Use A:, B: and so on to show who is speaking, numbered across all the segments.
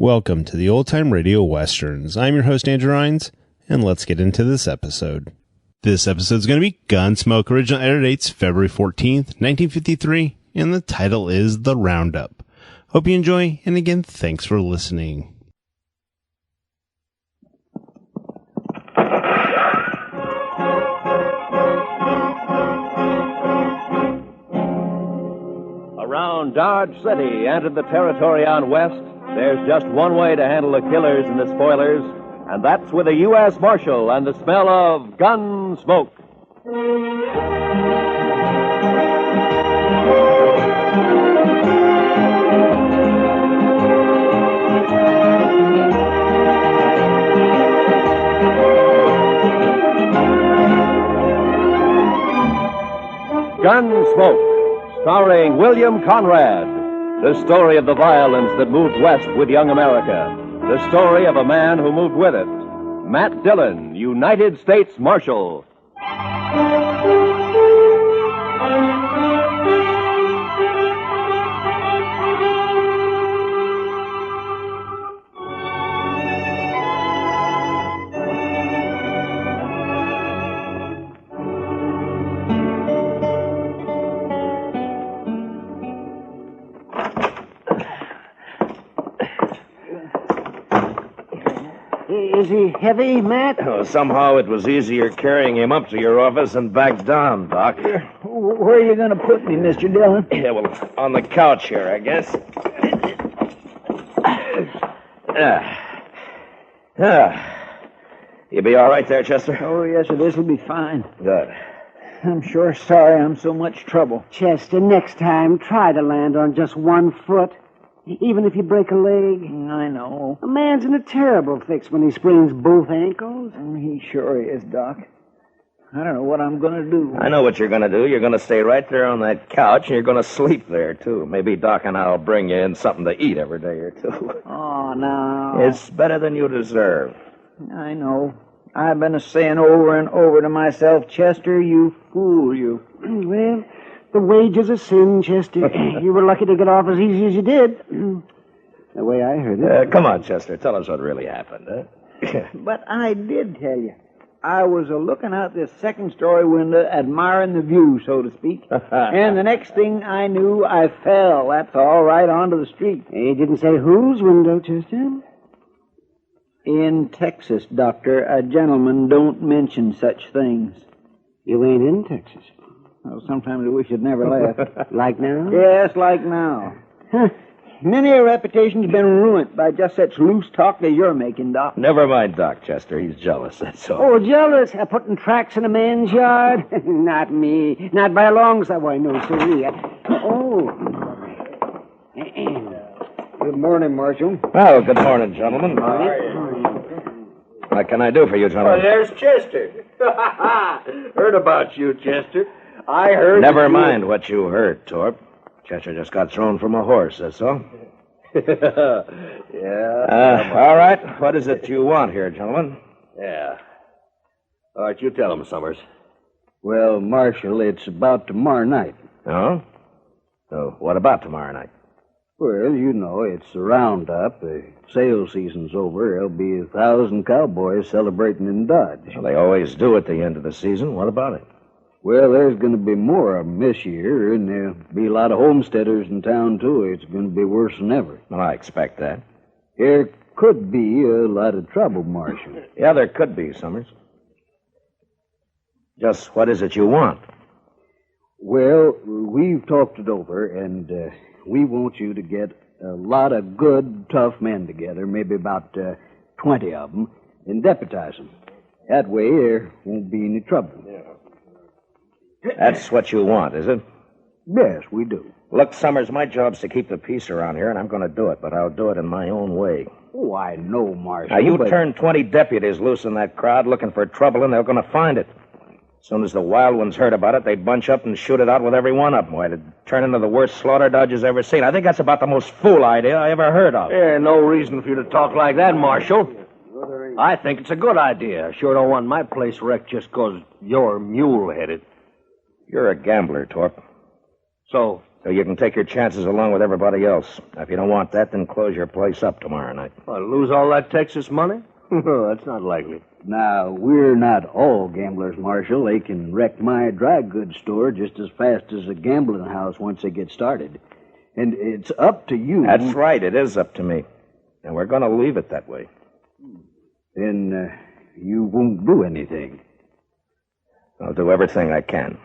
A: Welcome to the Old Time Radio Westerns. I'm your host, Andrew Rhynes, and let's get into this episode. This episode is going to be Gunsmoke. Original air dates February 14th, 1953, and the title is The Roundup. Hope you enjoy, and again, thanks for listening.
B: Around Dodge City and in the territory on west, there's just one way to handle the killers and the spoilers, and that's with a U.S. Marshal and the smell of gun smoke. Gunsmoke, starring William Conrad. The story of the violence that moved west with young America. The story of a man who moved with it. Matt Dillon, United States Marshal.
C: Is he heavy, Matt?
D: Oh, somehow it was easier carrying him up to your office and back down, Doc.
C: Where are you going to put me, Mr. Dillon?
D: Yeah, well, on the couch here, I guess. You be all right there, Chester?
C: Oh, yes, sir. This'll be fine.
D: Good.
C: I'm sure sorry I'm so much trouble.
E: Chester, next time, try to land on just one foot. Even if you break a leg.
C: I know.
E: A man's in a terrible fix when he sprains both ankles.
C: He sure is, Doc. I don't know what I'm going to do.
D: I know what you're going to do. You're going to stay right there on that couch, and you're going to sleep there, too. Maybe Doc and I'll bring you in something to eat every day or two.
C: Oh, no.
D: It's better than you deserve.
C: I know. I've been saying over and over to myself, Chester, you fool, you.
E: Well, the wages of sin, Chester. You were lucky to get off as easy as you did. The way I heard it.
D: Come on, Chester. Tell us what really happened, huh?
C: But I did tell you. I was looking out this second-story window, admiring the view, so to speak. And the next thing I knew, I fell. That's all right onto the street.
E: He didn't say whose window, Chester.
C: In Texas, Doctor, a gentleman don't mention such things.
E: You ain't in Texas.
C: Well, sometimes I wish I'd never left.
E: Like now?
C: Yes, like now. Many a reputation's been ruined by just such loose talk as you're making, Doc.
D: Never mind Doc, Chester. He's jealous, that's all.
E: Oh, jealous? Putting tracks in a man's yard? Not me. Not by a long shot. Why, no, sirree.
C: Good morning, Marshal.
D: Well, good morning, gentlemen. What can I do for you, gentlemen?
F: Oh, there's Chester. Heard about you, Chester. I heard...
D: Never mind what you heard, Torp. Chester just got thrown from a horse, that's all.
F: Yeah.
D: All right. What is it you want here, gentlemen?
F: Yeah. All right, you tell him, Summers.
C: Well, Marshal, it's about tomorrow night.
D: Oh? So, what about tomorrow night?
C: Well, you know, it's the roundup. The sale season's over. There'll be 1,000 cowboys celebrating in Dodge.
D: Well, they always do at the end of the season. What about it?
C: Well, there's going to be more of them this year, and there'll be a lot of homesteaders in town, too. It's going to be worse than ever.
D: Well, I expect that.
C: There could be a lot of trouble, Marshal.
D: Yeah, there could be, Summers. Just what is it you want?
C: Well, we've talked it over, and we want you to get a lot of good, tough men together, maybe about 20 of them, and deputize them. That way, there won't be any trouble. Yeah.
D: That's what you want, is it?
C: Yes, we do.
D: Look, Summers, my job's to keep the peace around here, and I'm going to do it, but I'll do it in my own way.
C: Oh, I know, Marshal.
D: Now, you
C: but...
D: turn 20 deputies loose in that crowd looking for trouble, and they're going to find it. As soon as the wild ones heard about it, they'd bunch up and shoot it out with every one of them. Why, it'd turn into the worst slaughter Dodge's ever seen. I think that's about the most fool idea I ever heard of.
F: Yeah, no reason for you to talk like that, Marshal. I think it's a good idea. I sure don't want my place wrecked just 'cause you're mule-headed.
D: You're a gambler, Torp.
F: So,
D: So you can take your chances along with everybody else. Now, if you don't want that, then close your place up tomorrow night.
F: Lose all that Texas money? That's not likely.
C: Now, we're not all gamblers, Marshal. They can wreck my dry goods store just as fast as a gambling house once they get started. And it's up to you.
D: That's right. It is up to me. And we're going to leave it that way.
C: Then you won't do anything.
D: I'll do everything I can.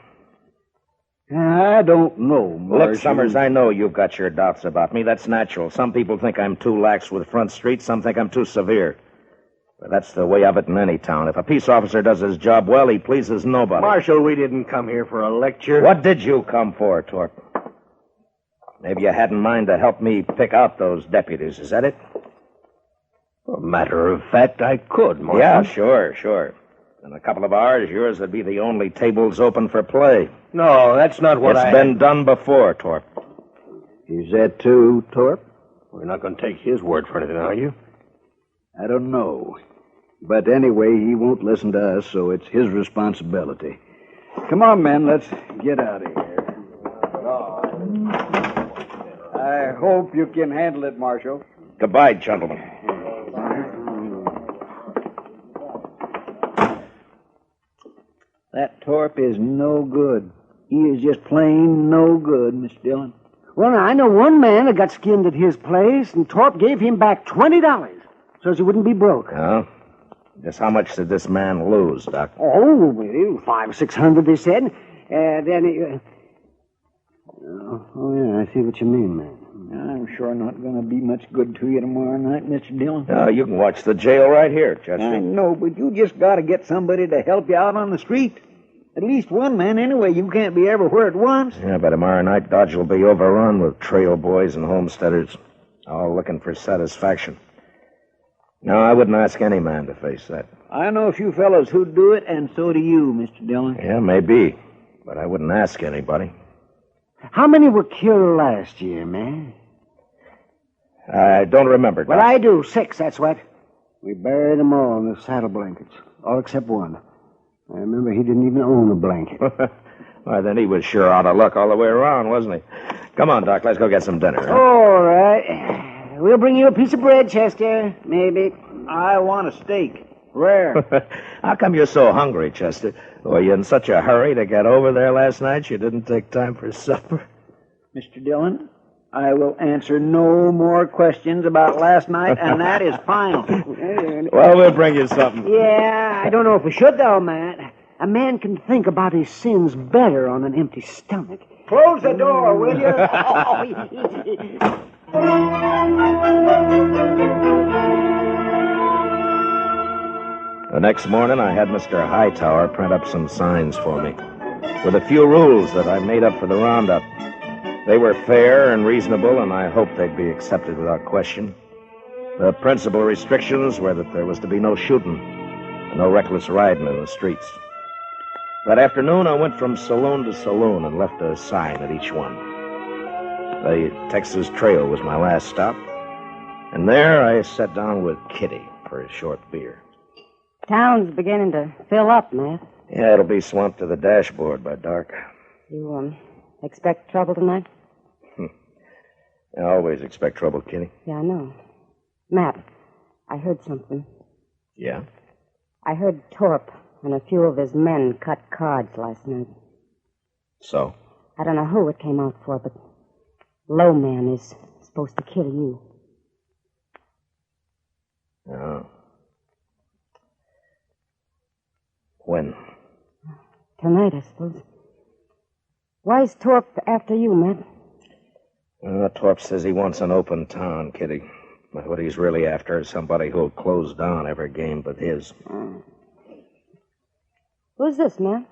C: I don't know, Marshal.
D: Look, Summers, I know you've got your doubts about me. That's natural. Some people think I'm too lax with Front Street. Some think I'm too severe. But that's the way of it in any town. If a peace officer does his job well, he pleases nobody.
F: Marshal, we didn't come here for a lecture.
D: What did you come for, Torp? Maybe you had in mind to help me pick out those deputies. Is that it?
F: A matter of fact, I could, Marshal.
D: Yeah, sure. In a couple of hours, yours would be the only tables open for play.
F: No, that's not what
D: It's been done before, Torp.
C: Is that too, Torp?
F: We're not going to take his word for anything, are you?
C: I don't know. But anyway, he won't listen to us, so it's his responsibility. Come on, men, let's get out of here. I hope you can handle it, Marshal.
D: Goodbye, gentlemen.
C: That Torp is no good. He is just plain no good, Mr. Dillon.
E: Well, I know one man that got skinned at his place, and Torp gave him back $20 so he wouldn't be broke.
D: Oh? Just how much did this man lose, Doc?
E: Oh, well, $500-600, they said. Then he... yeah, I see what you mean, man.
C: I'm sure not going to be much good to you tomorrow night, Mr. Dillon.
D: No, you can watch the jail right here, Chester.
C: I know, but you just got to get somebody to help you out on the street. At least one man, anyway. You can't be everywhere at once.
D: Yeah, by tomorrow night, Dodge will be overrun with trail boys and homesteaders, all looking for satisfaction. No, I wouldn't ask any man to face that.
C: I know a few fellows who'd do it, and so do you, Mr. Dillon.
D: Yeah, maybe, but I wouldn't ask anybody.
E: How many were killed last year, man?
D: I don't remember, Doc.
E: Well, I do. 6, that's what. We buried them all in the saddle blankets, all except one. I remember he didn't even own a blanket.
D: Why, then he was sure out of luck all the way around, wasn't he? Come on, Doc, let's go get some dinner. Huh?
E: All right. We'll bring you a piece of bread, Chester. Maybe.
C: I want a steak. Rare.
D: How come you're so hungry, Chester? Were you in such a hurry to get over there last night you didn't take time for supper?
C: Mr. Dillon, I will answer no more questions about last night, and that is final.
D: Well, we'll bring you something.
E: Yeah, I don't know if we should, though, Matt. A man can think about his sins better on an empty stomach.
C: Close the door, will you?
D: The next morning, I had Mr. Hightower print up some signs for me, with a few rules that I made up for the roundup. They were fair and reasonable, and I hoped they'd be accepted without question. The principal restrictions were that there was to be no shooting and no reckless riding in the streets. That afternoon, I went from saloon to saloon and left a sign at each one. The Texas Trail was my last stop, and there I sat down with Kitty for a short beer.
G: Town's beginning to fill up, Matt.
D: Yeah, it'll be swamped to the dashboard by dark.
G: You, expect trouble tonight?
D: I always expect trouble, Kitty.
G: Yeah, I know. Matt, I heard something.
D: Yeah?
G: I heard Torp and a few of his men cut cards last night.
D: So?
G: I don't know who it came out for, but Low Man is supposed to kill you.
D: Oh. When?
G: Tonight, I suppose. Why's Torp after you, Matt?
D: Torp says he wants an open town, Kitty. But what he's really after is somebody who'll close down every game but his.
G: Who's this, Matt?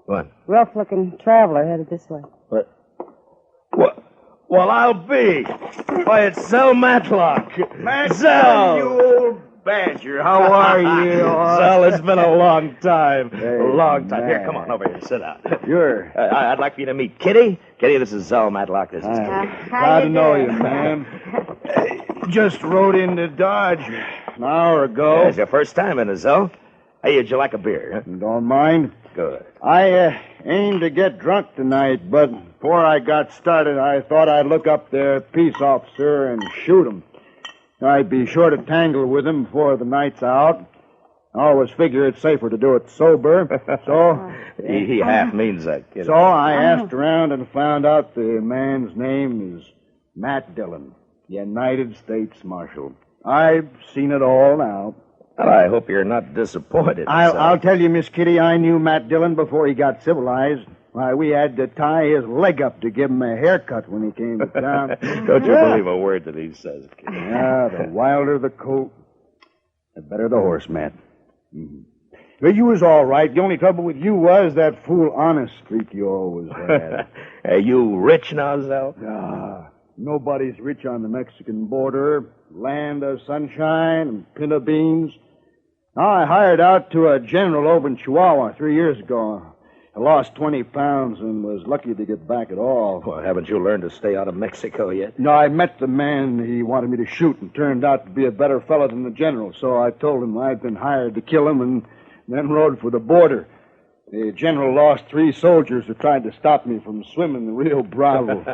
D: What?
G: Rough-looking traveler headed this way.
D: What? Well, I'll be. Why, it's Zell Matlock. Zell!
F: You old badger. How are you?
D: Zell, it's been a long time. A long time. Here, come on over here. Sit down.
C: Sure.
D: I'd like for you to meet Kitty. Kitty, this is Zell Matlock. This is Kitty.
G: Glad
C: to know you, ma'am. Just rode into Dodge an hour ago.
D: Yeah, it's your first time in it, Zell. Hey, would you like a beer? Huh?
C: Don't mind.
D: Good.
H: I aimed to get drunk tonight, but before I got started, I thought I'd look up their peace officer and shoot him. I'd be sure to tangle with him before the night's out. I always figure it's safer to do it sober. So
D: He half means that, kid.
H: So I asked around and found out the man's name is Matt Dillon, United States Marshal. I've seen it all now.
D: Well, I hope you're not disappointed.
H: I'll tell you, Miss Kitty, I knew Matt Dillon before he got civilized. Why, we had to tie his leg up to give him a haircut when he came to town.
D: Don't you believe a word that he says, kid.
H: Yeah, the wilder the coat, the better the horse, Matt. Mm-hmm. But you was all right. The only trouble with you was that fool honest streak you always had.
D: Are you rich now, Zell?
H: Nobody's rich on the Mexican border. Land of sunshine and pinto beans. I hired out to a general over in Chihuahua 3 years ago. I lost 20 pounds and was lucky to get back at all.
D: Well, haven't you learned to stay out of Mexico yet?
H: No, I met the man he wanted me to shoot and turned out to be a better fellow than the general. So I told him I'd been hired to kill him and then rode for the border. The general lost 3 soldiers who tried to stop me from swimming the Rio Bravo.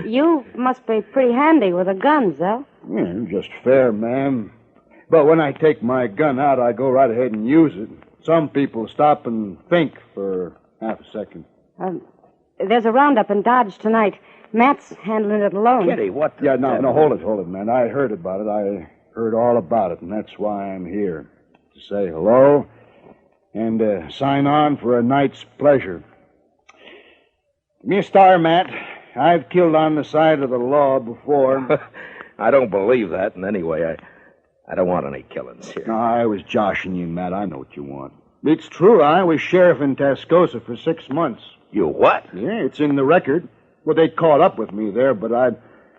G: You must be pretty handy with a gun, Zell.
H: Yeah, just fair, ma'am. But when I take my gun out, I go right ahead and use it. Some people stop and think for half a second.
G: There's a roundup in Dodge tonight. Matt's handling it alone.
D: Kitty, what?
H: Yeah, no, hold it, man. I heard about it. I heard all about it, and that's why I'm here. To say hello and sign on for a night's pleasure. Give me a star, Matt. I've killed on the side of the law before.
D: I don't believe that, and anyway, I don't want any killings here.
H: No, I was joshing you, Matt. I know what you want. It's true. I was sheriff in Tascosa for 6 months.
D: You what?
H: Yeah, it's in the record. Well, they caught up with me there, but I'd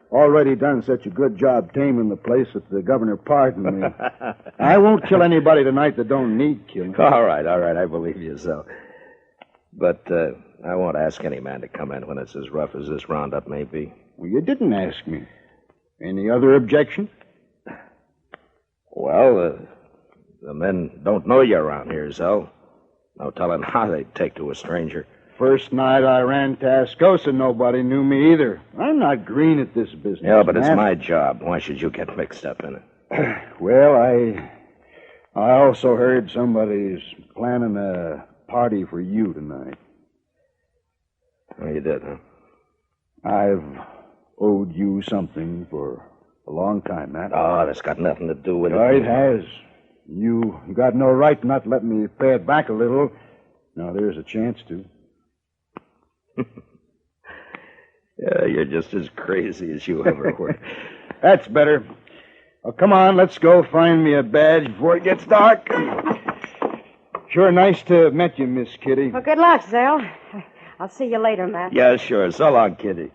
H: already done such a good job taming the place that the governor pardoned me. I won't kill anybody tonight that don't need killing.
D: All right, I believe you so. But I won't ask any man to come in when it's as rough as this roundup may be.
H: Well, you didn't ask me. Any other objection?
D: Well, the men don't know you around here, Zell. No telling how they'd take to a stranger.
H: First night I ran Tascosa, nobody knew me either. I'm not green at this business.
D: Yeah, but it's my job. Why should you get mixed up in it?
H: Well, I also heard somebody's planning a party for you tonight.
D: Oh, you did, huh?
H: I've owed you something for a long time, Matt.
D: Oh, that's got nothing to do with it.
H: It has. You got no right not to let me pay it back a little. Now, there's a chance to.
D: Yeah, you're just as crazy as you ever were.
H: That's better. Well, come on, let's go find me a badge before it gets dark. Sure nice to have met you, Miss Kitty.
G: Well, good luck, Zell. I'll see you later, Matt.
D: Yeah, sure. So long, Kitty.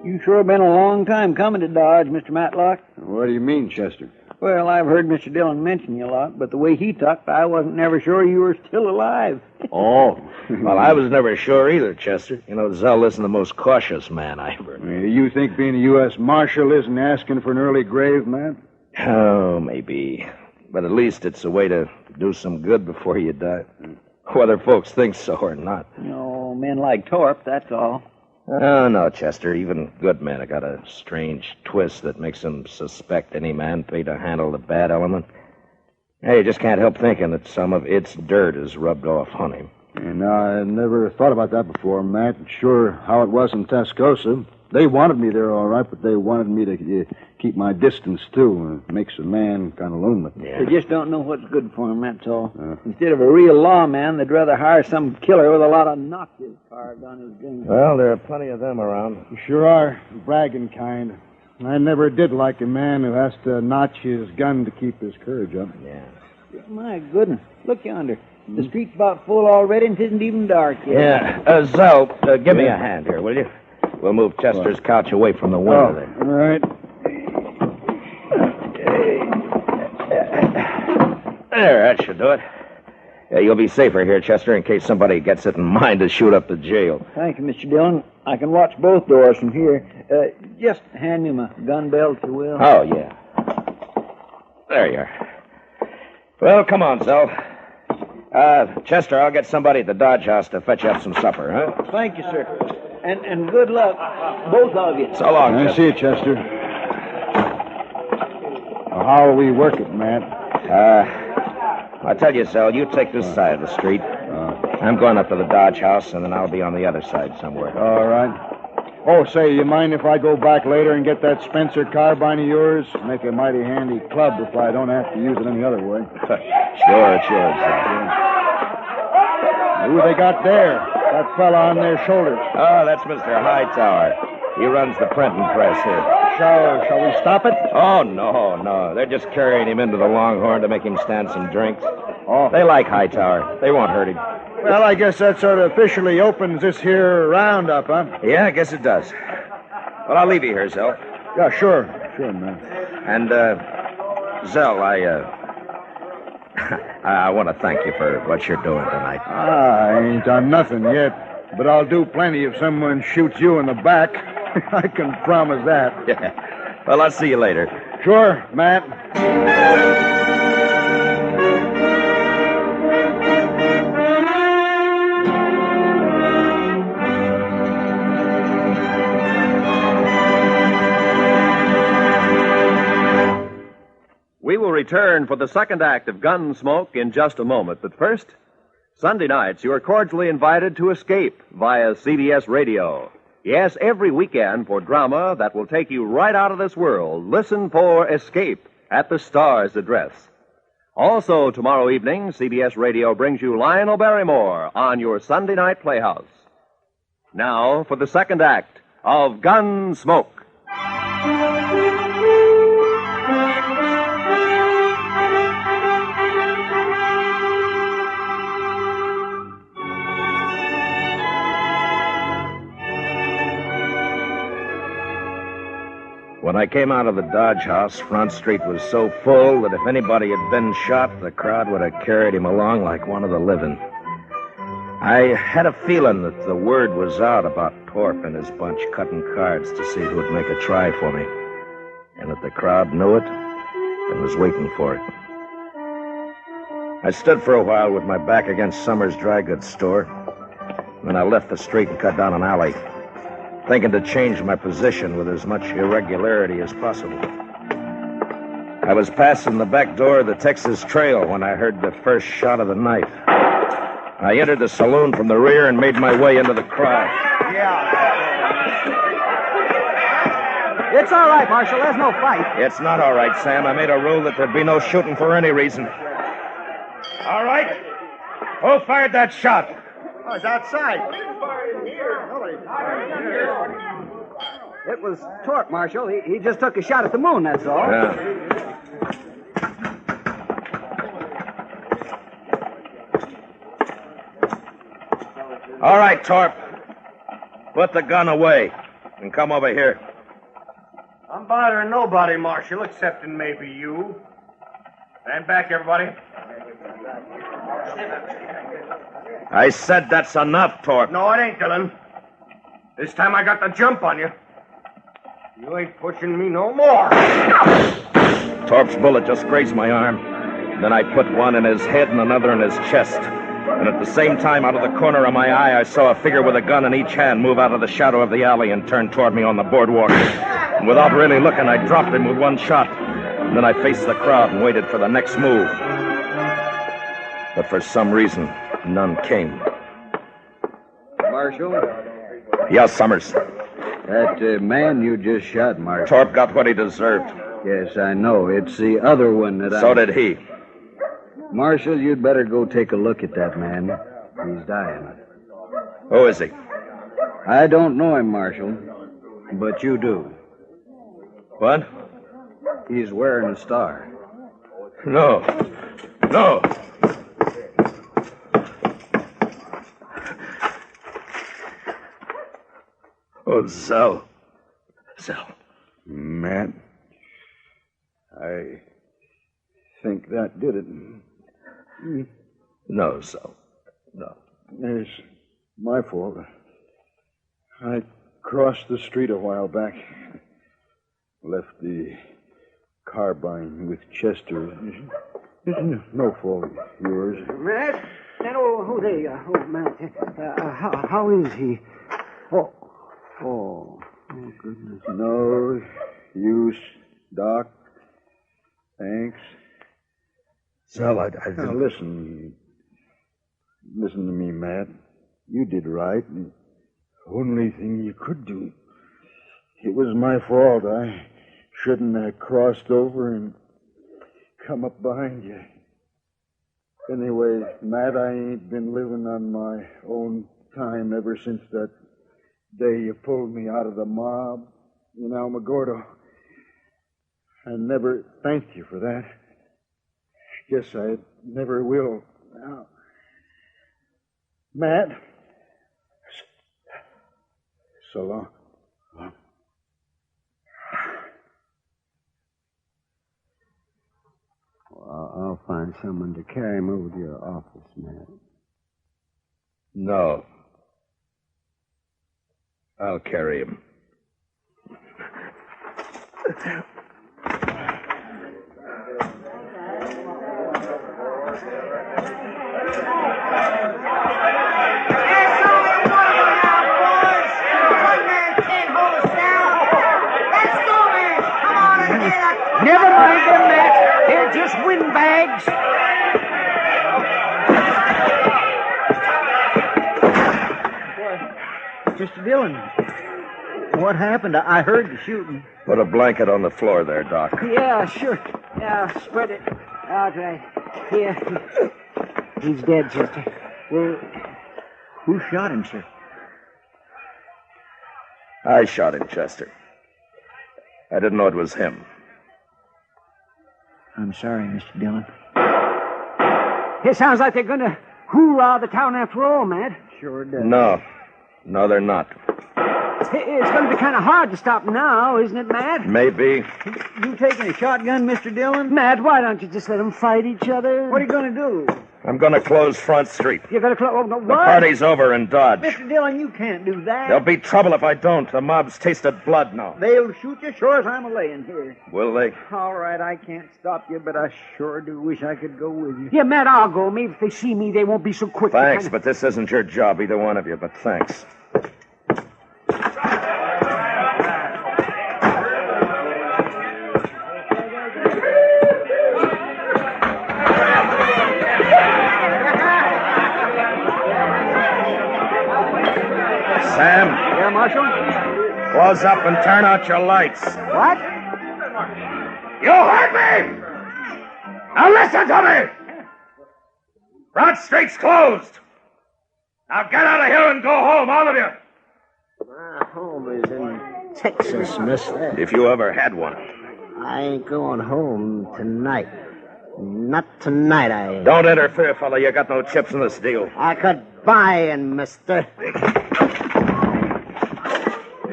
E: You sure been a long time coming to Dodge, Mr. Matlock.
H: What do you mean, Chester?
E: Well, I've heard Mr. Dillon mention you a lot, but the way he talked, I wasn't never sure you were still alive.
H: Oh.
D: Well, I was never sure either, Chester. You know, Zell isn't the most cautious man I ever knew.
H: You think being a U.S. Marshal isn't asking for an early grave, man?
D: Oh, maybe. But at least it's a way to do some good before you die. Whether folks think so or not.
E: No, men like Torp, that's all.
D: Oh, no, Chester. Even good men have got a strange twist that makes them suspect any man paid to handle the bad element. Hey, you just can't help thinking that some of its dirt is rubbed off on him.
H: And I never thought about that before, Matt. Sure how it was in Tascosa. They wanted me there all right, but they wanted me to keep my distance, too. It makes a man kind of lonely.
D: Yeah.
E: They just don't know what's good for him, that's all. Instead of a real lawman, they'd rather hire some killer with a lot of notches carved on his gun.
D: Well, there are plenty of them around.
H: You sure are. Bragging kind. I never did like a man who has to notch his gun to keep his courage up.
D: Yeah.
E: My goodness. Look yonder. The street's about full already and it isn't even dark yet.
D: Yeah. Zell, give me a hand here, will you? We'll move Chester's couch away from the window there.
H: All right.
D: There, that should do it. You'll be safer here, Chester, in case somebody gets it in mind to shoot up the jail.
C: Thank you, Mr. Dillon. I can watch both doors from here. Just hand me my gun belt, if you will.
D: Oh, yeah. There you are. Well, come on, Zell. Chester, I'll get somebody at the Dodge House to fetch you up some supper, huh?
C: Thank you, sir. And good luck, both of you.
D: So long,
H: I
D: Chester.
H: see you, Chester. Well, how will we work it, Matt?
D: I tell you, Zell, you take this side of the street. I'm going up to the Dodge House, and then I'll be on the other side somewhere.
H: All right. Oh, say, you mind if I go back later and get that Spencer carbine of yours? Make a mighty handy club if I don't have to use it any other way.
D: Sure, Zell.
H: Who they got there? That fella on their shoulders.
D: Oh, that's Mr. Hightower. He runs the printing press here.
H: Shall we stop it?
D: Oh, no. They're just carrying him into the Longhorn to make him stand some drinks.
H: Oh.
D: They like Hightower. They won't hurt him.
H: Well, I guess that sort of officially opens this here roundup, huh?
D: Yeah, I guess it does. Well, I'll leave you here, Zell.
H: Yeah, sure, man.
D: And, Zell, I want to thank you for what you're doing tonight.
H: I ain't done nothing yet, but I'll do plenty if someone shoots you in the back. I can promise that.
D: Yeah. Well, I'll see you later.
H: Sure, Matt.
B: We will return for the second act of Gunsmoke in just a moment. But first, Sunday nights, you are cordially invited to Escape via CBS Radio. Yes, every weekend for drama that will take you right out of this world. Listen for Escape at the Star's address. Also, tomorrow evening, CBS Radio brings you Lionel Barrymore on your Sunday night playhouse. Now, for the second act of Gunsmoke.
D: When I came out of the Dodge House, Front Street was so full that if anybody had been shot, the crowd would have carried him along like one of the living. I had a feeling that the word was out about Torp and his bunch cutting cards to see who'd make a try for me, and that the crowd knew it and was waiting for it. I stood for a while with my back against Summers' dry goods store. Then I left the street and cut down an alley, thinking to change my position with as much irregularity as possible. I was passing the back door of the Texas Trail when I heard the first shot of the night. I entered the saloon from the rear and made my way into the crowd.
E: It's all right, Marshal. There's no fight.
D: It's not all right, Sam. I made a rule that there'd be no shooting for any reason. All right. Who fired that shot?
E: Oh, it's outside. It was Torp, Marshal. He just took a shot at the moon, that's all.
D: Yeah. All right, Torp. Put the gun away and come over here.
I: I'm bothering nobody, Marshal, excepting maybe you. Stand back, everybody.
D: I said that's enough, Torp.
I: No, it ain't, Dillion. This time I got the jump on you. You ain't pushing me no more.
D: Torp's bullet just grazed my arm. Then I put one in his head and another in his chest. And at the same time, out of the corner of my eye, I saw a figure with a gun in each hand move out of the shadow of the alley and turn toward me on the boardwalk. And without really looking, I dropped him with one shot. And then I faced the crowd and waited for the next move. But for some reason, none came.
C: Marshal?
D: Yes, Summers.
C: That man you just shot, Marshal.
D: Torp got what he deserved.
C: Yes, I know. It's the other one that
D: So did he.
C: Marshal, you'd better go take a look at that man. He's dying.
D: Who is he?
C: I don't know him, Marshal, but you do.
D: What?
C: He's wearing a star.
D: No. No. Oh, Zell. Zell.
H: Matt, I think that did it.
D: No, so. No.
H: It's my fault. I crossed the street a while back. Left the carbine with Chester. It's no fault of yours.
E: Matt? Oh, there you are. Oh, Matt. How is he? Oh, goodness.
H: No use, Doc. Thanks.
D: So, I
H: Now, listen. Listen to me, Matt. You did right. The only thing you could do. It was my fault. I shouldn't have crossed over and come up behind you. Anyway, Matt, I ain't been living on my own time ever since that day you pulled me out of the mob in Alamogordo. I never thanked you for that. Guess I never will. Now, Matt, so long.
E: Well, I'll find someone to carry him over to your office, Matt.
D: No. I'll carry him.
E: Never mind them, Matt. They're just windbags. Mr. Dillon, what happened? I heard the shooting.
D: Put a blanket on the floor there, Doc.
E: Yeah, sure. Yeah, spread it out right here. He's dead, Chester. Well, who shot him, sir?
D: I shot him, Chester. I didn't know it was him.
E: I'm sorry, Mr. Dillon. It sounds like they're going to hoorah the town after all, Matt. Sure does.
D: No, they're not.
E: It's going to be kind of hard to stop now, isn't it, Matt?
D: Maybe.
E: You taking a shotgun, Mr. Dillon? Matt, why don't you just let them fight each other? What are you going to do?
D: I'm going to close Front Street.
E: You're going to close... Oh, no, what?
D: The party's over in Dodge.
E: Mr. Dillon, you can't do that.
D: There'll be trouble if I don't. The mob's tasted blood now.
E: They'll shoot you sure as I'm a-laying here.
D: Will they?
E: All right, I can't stop you, but I sure do wish I could go with you. Yeah, Matt, I'll go. Maybe if they see me, they won't be so quick.
D: Thanks, but this isn't your job, either one of you, but thanks. Sam?
E: Yeah, Marshal?
D: Close up and turn out your lights.
E: What?
D: You heard me! Now listen to me! Front Street's closed. Now get out of here and go home, all of you.
F: My home is in Texas, mister.
D: If you ever had one.
F: I ain't going home tonight. Not tonight, I ain't.
D: Don't interfere, fella. You got no chips in this deal.
F: I could buy in, mister.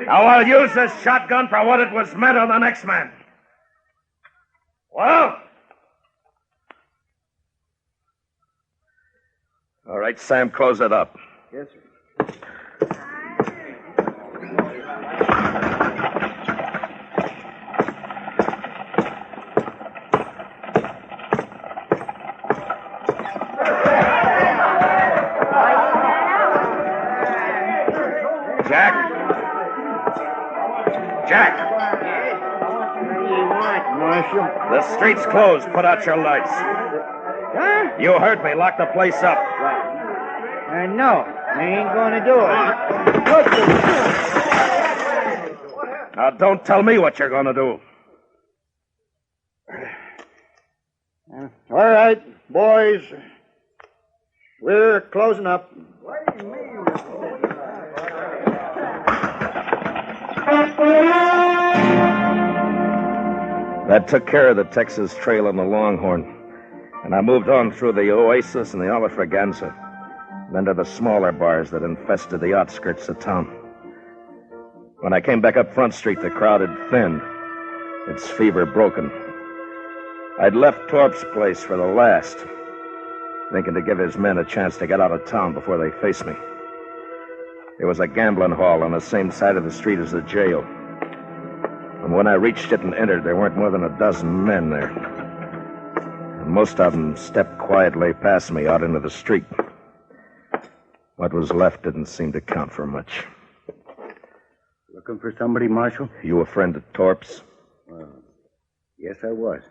D: Now I'll use this shotgun for what it was meant on the next man. Well? All right, Sam, close it up.
E: Yes, sir.
D: Jack.
E: Marshal.
D: The street's closed. Put out your lights.
E: Huh?
D: You heard me. Lock the place up.
E: No, I ain't going to do it.
D: Now, don't tell me what you're going to do.
H: All right, boys. We're closing up.
D: That took care of the Texas Trail and the Longhorn. And I moved on through the Oasis and the Alafraganza, then to the smaller bars that infested the outskirts of town. When I came back up Front Street, the crowd had thinned, its fever broken. I'd left Torp's place for the last. thinking to give his men a chance to get out of town before they face me. There was a gambling hall on the same side of the street as the jail. And when I reached it and entered, there weren't more than a dozen men there. And most of them stepped quietly past me out into the street. What was left didn't seem to count for much.
J: Looking for somebody, Marshal?
D: You a friend of Torp's?
J: Yes, I was.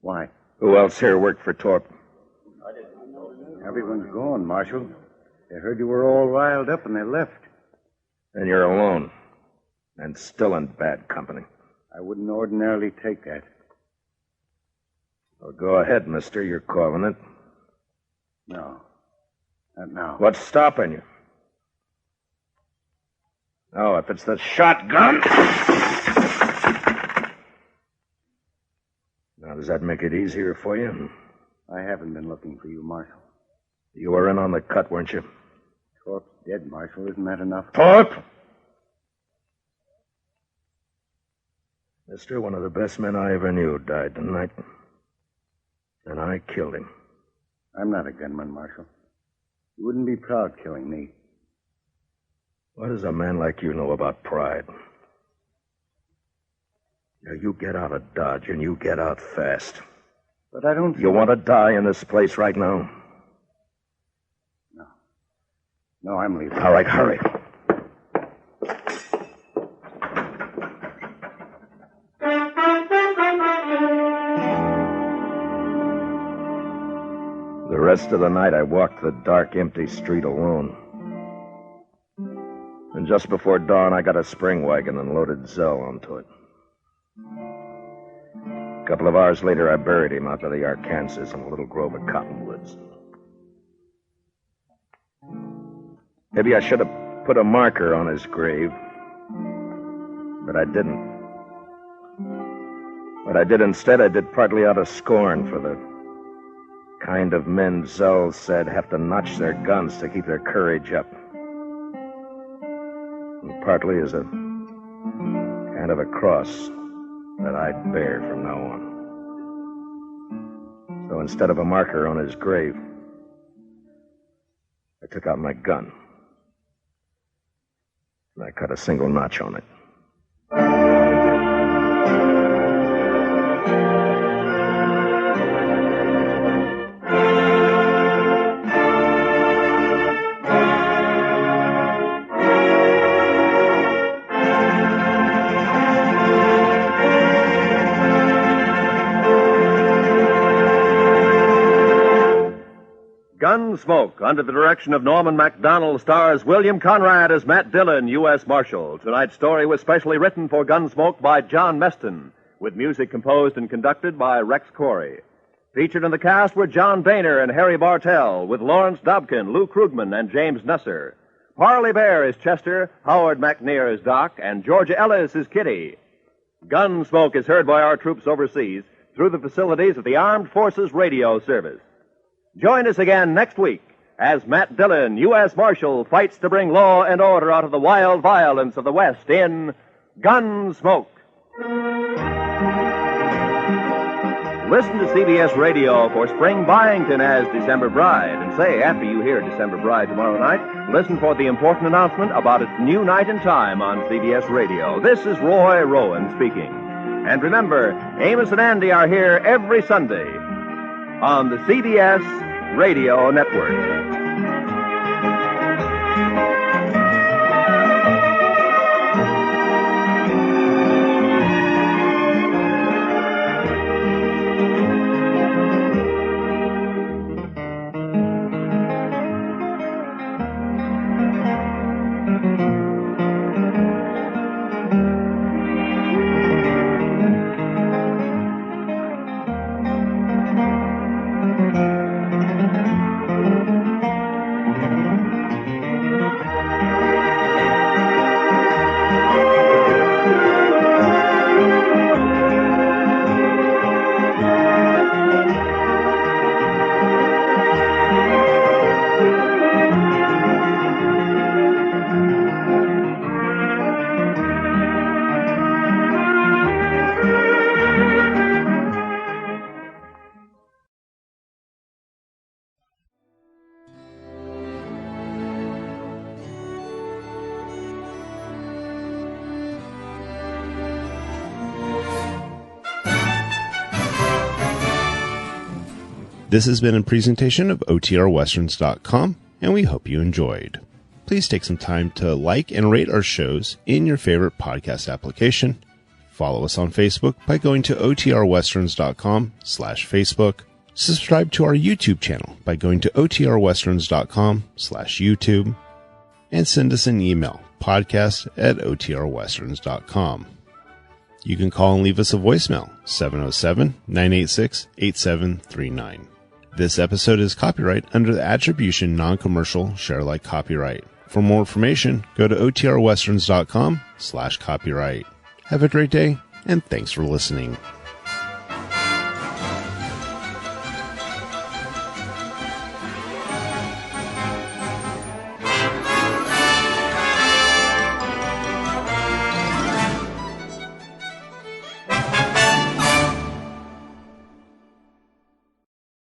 J: Why?
D: Who else here worked for Torp?
J: Everyone's gone, Marshal. They heard you were all riled up and they left.
D: And you're alone. And still in bad company.
J: I wouldn't ordinarily take that.
D: Well, go ahead, mister. You're calling it.
J: No. Not now.
D: What's stopping you? Oh, if it's the shotgun. Now, does that make it easier for you?
J: I haven't been looking for you, Marshal.
D: You were in on the cut, weren't you?
J: Torp's dead, Marshal. Isn't that enough?
D: Torp! Mister, one of the best men I ever knew died tonight. And I killed him.
J: I'm not a gunman, Marshal. You wouldn't be proud killing me.
D: What does a man like you know about pride? Now, you get out of Dodge, and you get out fast.
J: But I don't...
D: You want to die in this place right now?
J: No. No, I'm leaving.
D: All right, hurry. The rest of the night, I walked the dark, empty street alone. And just before dawn, I got a spring wagon and loaded Zell onto it. A couple of hours later, I buried him out by the Arkansas in a little grove of cottonwoods. Maybe I should have put a marker on his grave, but I didn't. What I did instead, I did partly out of scorn for the kind of men Zell said have to notch their guns to keep their courage up. And partly as a kind of a cross that I'd bear from now on. So instead of a marker on his grave, I took out my gun. And I cut a single notch on it.
B: Gunsmoke, under the direction of Norman Macdonnell, stars William Conrad as Matt Dillon, U.S. Marshal. Tonight's story was specially written for Gunsmoke by John Meston, with music composed and conducted by Rex Koury. Featured in the cast were John Dehner and Harry Bartell, with Lawrence Dobkin, Lou Krugman, and James Nusser. Parley Baer is Chester, Howard McNear is Doc, and Georgia Ellis is Kitty. Gunsmoke is heard by our troops overseas through the facilities of the Armed Forces Radio Service. Join us again next week as Matt Dillon, U.S. Marshal, fights to bring law and order out of the wild violence of the West in Gunsmoke. Listen to CBS Radio for Spring Byington as December Bride. And say, after you hear December Bride tomorrow night, listen for the important announcement about its new night and time on CBS Radio. This is Roy Rowan speaking. And remember, Amos and Andy are here every Sunday on the CBS Radio Network.
A: This has been a presentation of OTRWesterns.com, and we hope you enjoyed. Please take some time to like and rate our shows in your favorite podcast application. Follow us on Facebook by going to OTRWesterns.com/Facebook. Subscribe to our YouTube channel by going to OTRWesterns.com/YouTube. And send us an email, podcast@OTRWesterns.com. You can call and leave us a voicemail, 707-986-8739. This episode is copyright under the Attribution Non-Commercial Share Alike Copyright. For more information, go to OTRWesterns.com/copyright. Have a great day, and thanks for listening.